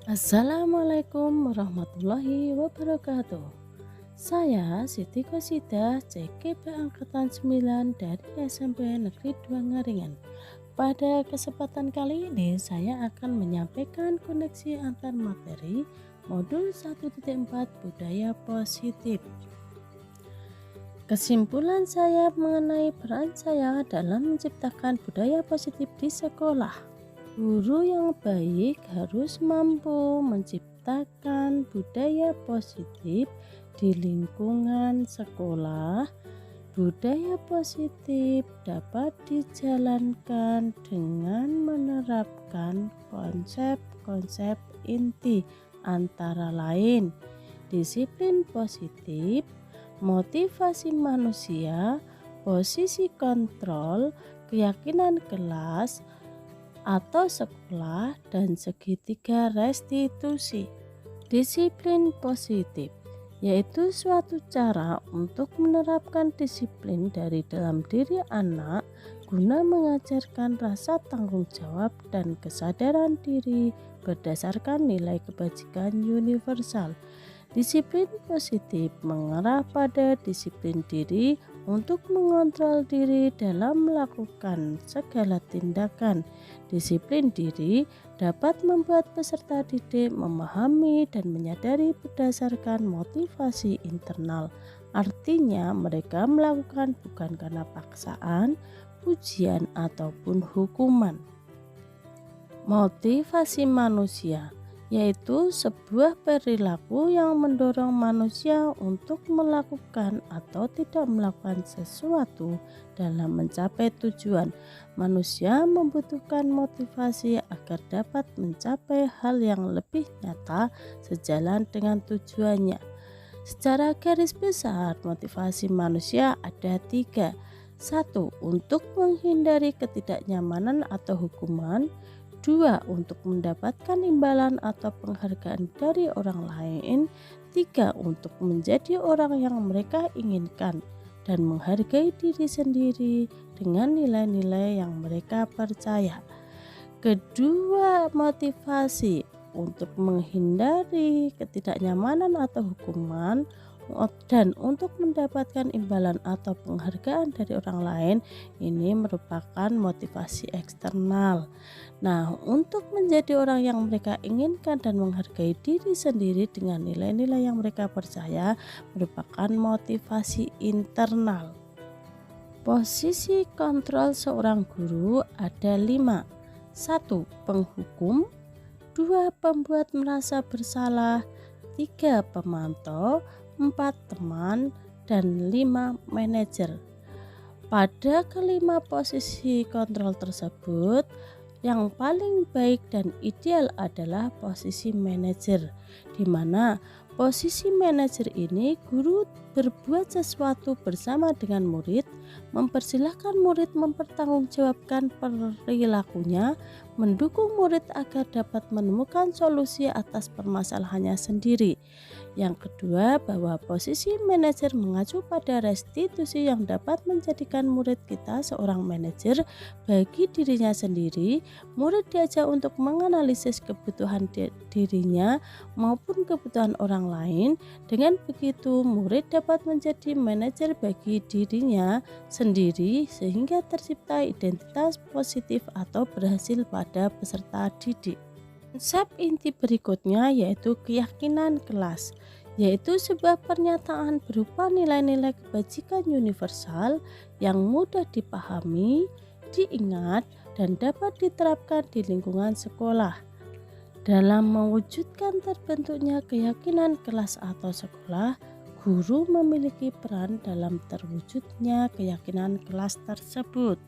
Assalamualaikum warahmatullahi wabarakatuh. Saya Siti Kosida, CKP Angkatan 9 dari SMP Negeri 2 Ngaringan. Pada kesempatan kali ini saya akan menyampaikan koneksi antar materi modul 1.4 budaya positif. Kesimpulan saya mengenai peran saya dalam menciptakan budaya positif di sekolah. Guru yang baik harus mampu menciptakan budaya positif di lingkungan sekolah. Budaya positif dapat dijalankan dengan menerapkan konsep-konsep inti antara lain disiplin positif, motivasi manusia, posisi kontrol, keyakinan kelas atau sekolah, dan segitiga restitusi. Disiplin positif yaitu suatu cara untuk menerapkan disiplin dari dalam diri anak guna mengajarkan rasa tanggung jawab dan kesadaran diri berdasarkan nilai kebajikan universal. Disiplin positif mengarah pada disiplin diri untuk mengontrol diri dalam melakukan segala tindakan. Disiplin diri dapat membuat peserta didik memahami dan menyadari berdasarkan motivasi internal. Artinya mereka melakukan bukan karena paksaan, pujian ataupun hukuman. Motivasi manusia yaitu sebuah perilaku yang mendorong manusia untuk melakukan atau tidak melakukan sesuatu dalam mencapai tujuan. Manusia membutuhkan motivasi agar dapat mencapai hal yang lebih nyata sejalan dengan tujuannya. Secara garis besar, motivasi manusia ada tiga. Satu, untuk menghindari ketidaknyamanan atau hukuman. Dua, untuk mendapatkan imbalan atau penghargaan dari orang lain. Tiga, untuk menjadi orang yang mereka inginkan dan menghargai diri sendiri dengan nilai-nilai yang mereka percaya. Kedua motivasi untuk menghindari ketidaknyamanan atau hukuman dan untuk mendapatkan imbalan atau penghargaan dari orang lain, ini merupakan motivasi eksternal. Nah, untuk menjadi orang yang mereka inginkan dan menghargai diri sendiri dengan nilai-nilai yang mereka percaya merupakan motivasi internal. Posisi kontrol seorang guru ada 5. 1. Penghukum. 2. Pembuat merasa bersalah. 3. Pemantau. 4. Teman. Dan 5. Manajer. Pada kelima posisi kontrol tersebut, yang paling baik dan ideal adalah posisi manajer, di mana posisi manajer ini guru berbuat sesuatu bersama dengan murid, mempersilahkan murid mempertanggungjawabkan perilakunya, mendukung murid agar dapat menemukan solusi atas permasalahannya sendiri. Yang kedua, bahwa posisi manajer mengacu pada restitusi yang dapat menjadikan murid kita seorang manajer bagi dirinya sendiri. Murid diajak untuk menganalisis kebutuhan dirinya maupun kebutuhan orang lain. Dengan begitu, murid dapat menjadi manajer bagi dirinya sendiri sehingga tercipta identitas positif atau berhasil pada peserta didik. Konsep inti berikutnya yaitu keyakinan kelas, yaitu sebuah pernyataan berupa nilai-nilai kebajikan universal yang mudah dipahami, diingat, dan dapat diterapkan di lingkungan sekolah. Dalam mewujudkan terbentuknya keyakinan kelas atau sekolah, guru memiliki peran dalam terwujudnya keyakinan kelas tersebut.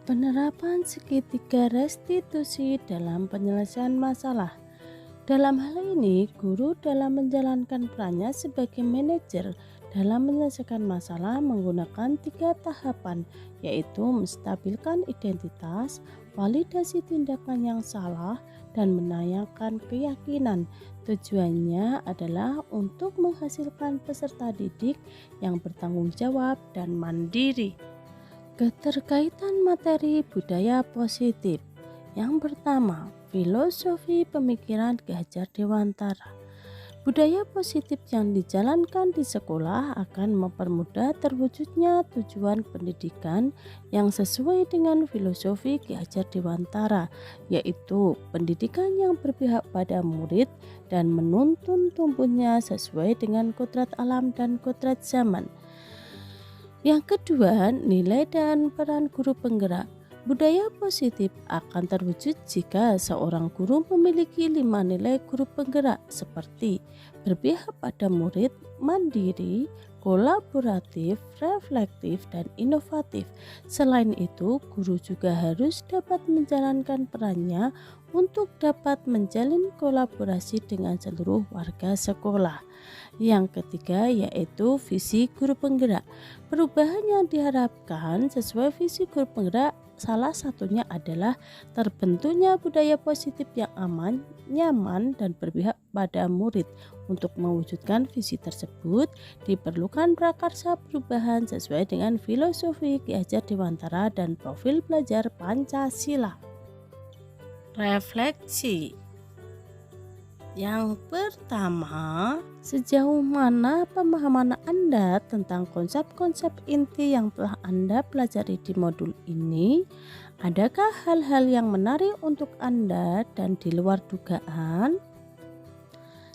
Penerapan segitiga restitusi dalam penyelesaian masalah. Dalam hal ini, guru dalam menjalankan perannya sebagai manajer dalam menyelesaikan masalah menggunakan 3 tahapan, yaitu menstabilkan identitas, validasi tindakan yang salah, dan menayangkan keyakinan. Tujuannya adalah untuk menghasilkan peserta didik yang bertanggung jawab dan mandiri. Keterkaitan materi budaya positif. Yang pertama, Filosofi pemikiran Ki Hajar Dewantara. Budaya positif yang dijalankan di sekolah akan mempermudah terwujudnya tujuan pendidikan yang sesuai dengan filosofi Ki Hajar Dewantara, yaitu pendidikan yang berpihak pada murid dan menuntun tumbuhnya sesuai dengan kodrat alam dan kodrat zaman. Yang kedua, nilai dan peran guru penggerak. Budaya positif akan terwujud jika seorang guru memiliki 5 nilai guru penggerak seperti berpihak pada murid, mandiri, kolaboratif, reflektif, dan inovatif. Selain itu, guru juga harus dapat menjalankan perannya untuk dapat menjalin kolaborasi dengan seluruh warga sekolah. Yang ketiga yaitu visi guru penggerak. Perubahan yang diharapkan sesuai visi guru penggerak salah satunya adalah terbentuknya budaya positif yang aman, nyaman, dan berpihak pada murid. Untuk mewujudkan visi tersebut diperlukan prakarsa perubahan sesuai dengan filosofi Ki Hajar Dewantara dan profil belajar Pancasila. Refleksi. Yang pertama, sejauh mana pemahaman Anda tentang konsep-konsep inti yang telah Anda pelajari di modul ini? Adakah hal-hal yang menarik untuk Anda dan di luar dugaan?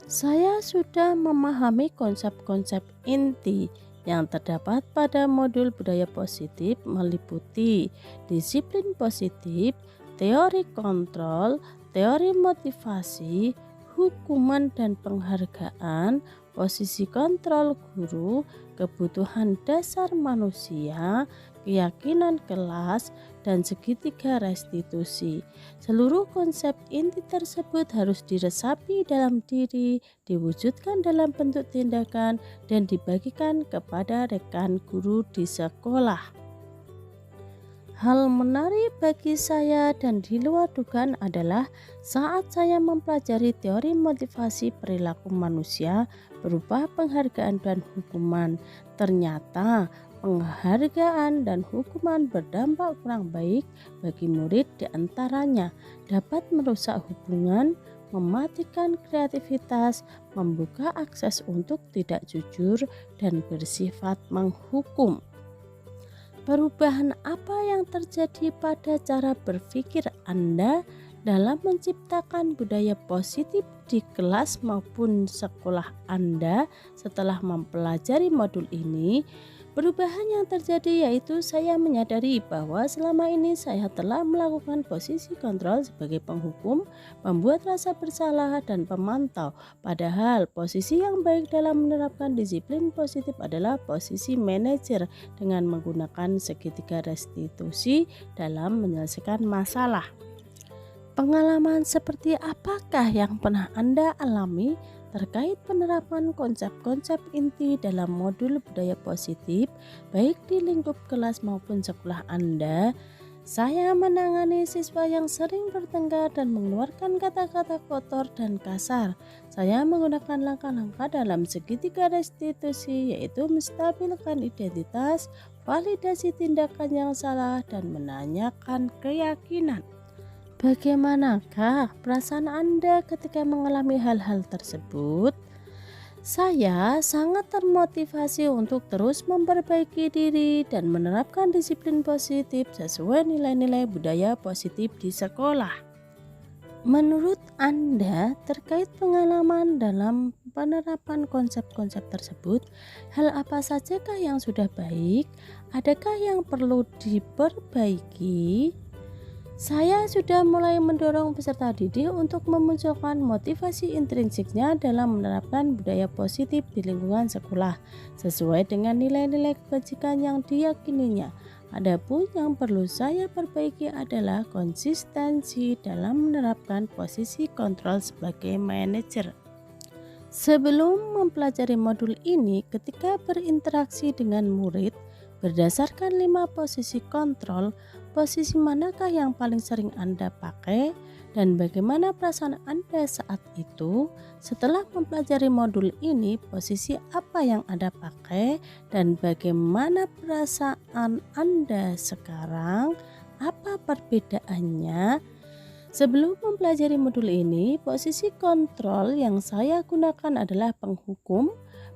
Saya sudah memahami konsep-konsep inti yang terdapat pada modul budaya positif meliputi disiplin positif, teori kontrol, teori motivasi, hukuman dan penghargaan, posisi kontrol guru, kebutuhan dasar manusia, keyakinan kelas, dan segitiga restitusi. Seluruh konsep inti tersebut harus diresapi dalam diri, diwujudkan dalam bentuk tindakan, dan dibagikan kepada rekan guru di sekolah. Hal menarik bagi saya dan di luar dugaan adalah saat saya mempelajari teori motivasi perilaku manusia berupa penghargaan dan hukuman. Ternyata penghargaan dan hukuman berdampak kurang baik bagi murid, di antaranya dapat merusak hubungan, mematikan kreativitas, membuka akses untuk tidak jujur, dan bersifat menghukum. Perubahan apa yang terjadi pada cara berpikir Anda dalam menciptakan budaya positif di kelas maupun sekolah Anda setelah mempelajari modul ini? Perubahan yang terjadi yaitu saya menyadari bahwa selama ini saya telah melakukan posisi kontrol sebagai penghukum, membuat rasa bersalah, dan pemantau. Padahal posisi yang baik dalam menerapkan disiplin positif adalah posisi manajer dengan menggunakan segitiga restitusi dalam menyelesaikan masalah. Pengalaman seperti apakah yang pernah Anda alami terkait penerapan konsep-konsep inti dalam modul budaya positif, baik di lingkup kelas maupun sekolah Anda? Saya menangani siswa yang sering bertengkar dan mengeluarkan kata-kata kotor dan kasar. Saya menggunakan langkah-langkah dalam segitiga restitusi, yaitu menstabilkan identitas, validasi tindakan yang salah, dan menanyakan keyakinan. Bagaimanakah perasaan Anda ketika mengalami hal-hal tersebut? Saya sangat termotivasi untuk terus memperbaiki diri dan menerapkan disiplin positif sesuai nilai-nilai budaya positif di sekolah. Menurut Anda, terkait pengalaman dalam penerapan konsep-konsep tersebut, hal apa sajakah yang sudah baik? Adakah yang perlu diperbaiki? Saya sudah mulai mendorong peserta didik untuk memunculkan motivasi intrinsiknya dalam menerapkan budaya positif di lingkungan sekolah sesuai dengan nilai-nilai kebajikan yang diyakininya. Adapun yang perlu saya perbaiki adalah konsistensi dalam menerapkan posisi kontrol sebagai manajer. Sebelum mempelajari modul ini, ketika berinteraksi dengan murid, berdasarkan 5 posisi kontrol, posisi manakah yang paling sering Anda pakai dan bagaimana perasaan Anda saat itu? Setelah mempelajari modul ini, posisi apa yang Anda pakai dan bagaimana perasaan Anda sekarang? Apa perbedaannya? Sebelum mempelajari modul ini, posisi kontrol yang saya gunakan adalah penghukum,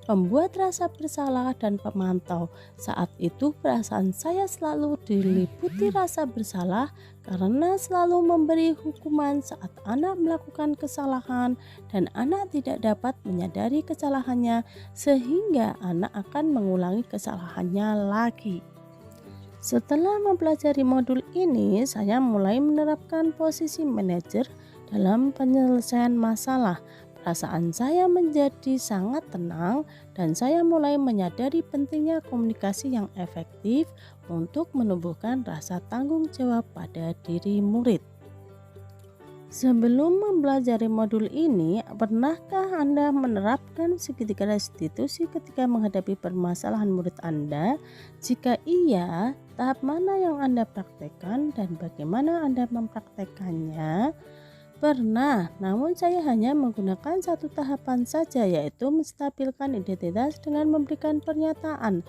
pembuat rasa bersalah, dan pemantau. Saat itu perasaan saya selalu diliputi rasa bersalah karena selalu memberi hukuman saat anak melakukan kesalahan dan anak tidak dapat menyadari kesalahannya sehingga anak akan mengulangi kesalahannya lagi. Setelah mempelajari modul ini, saya mulai menerapkan posisi manajer dalam penyelesaian masalah. Perasaan saya menjadi sangat tenang dan saya mulai menyadari pentingnya komunikasi yang efektif untuk menumbuhkan rasa tanggung jawab pada diri murid. Sebelum mempelajari modul ini, pernahkah Anda menerapkan segitiga restitusi ketika menghadapi permasalahan murid Anda? Jika iya, tahap mana yang Anda praktekkan dan bagaimana Anda mempraktekannya? Pernah, namun saya hanya menggunakan satu tahapan saja, yaitu menstabilkan identitas dengan memberikan pernyataan.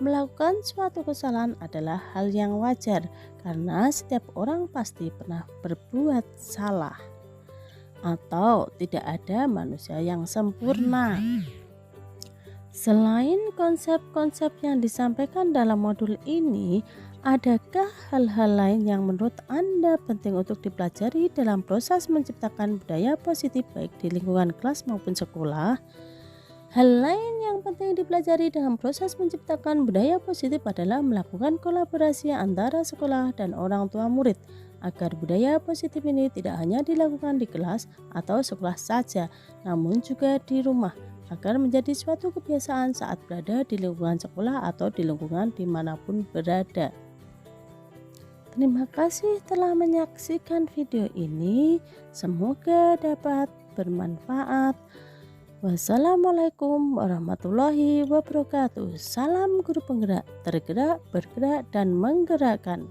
Melakukan suatu kesalahan adalah hal yang wajar, karena setiap orang pasti pernah berbuat salah, atau tidak ada manusia yang sempurna. Selain konsep-konsep yang disampaikan dalam modul ini, adakah hal-hal lain yang menurut Anda penting untuk dipelajari dalam proses menciptakan budaya positif baik di lingkungan kelas maupun sekolah? Hal lain yang penting dipelajari dalam proses menciptakan budaya positif adalah melakukan kolaborasi antara sekolah dan orang tua murid, agar budaya positif ini tidak hanya dilakukan di kelas atau sekolah saja, namun juga di rumah, agar menjadi suatu kebiasaan saat berada di lingkungan sekolah atau di lingkungan dimanapun berada. Terima kasih telah menyaksikan video ini, semoga dapat bermanfaat. Wassalamualaikum warahmatullahi wabarakatuh. Salam guru penggerak, tergerak, bergerak, dan menggerakkan.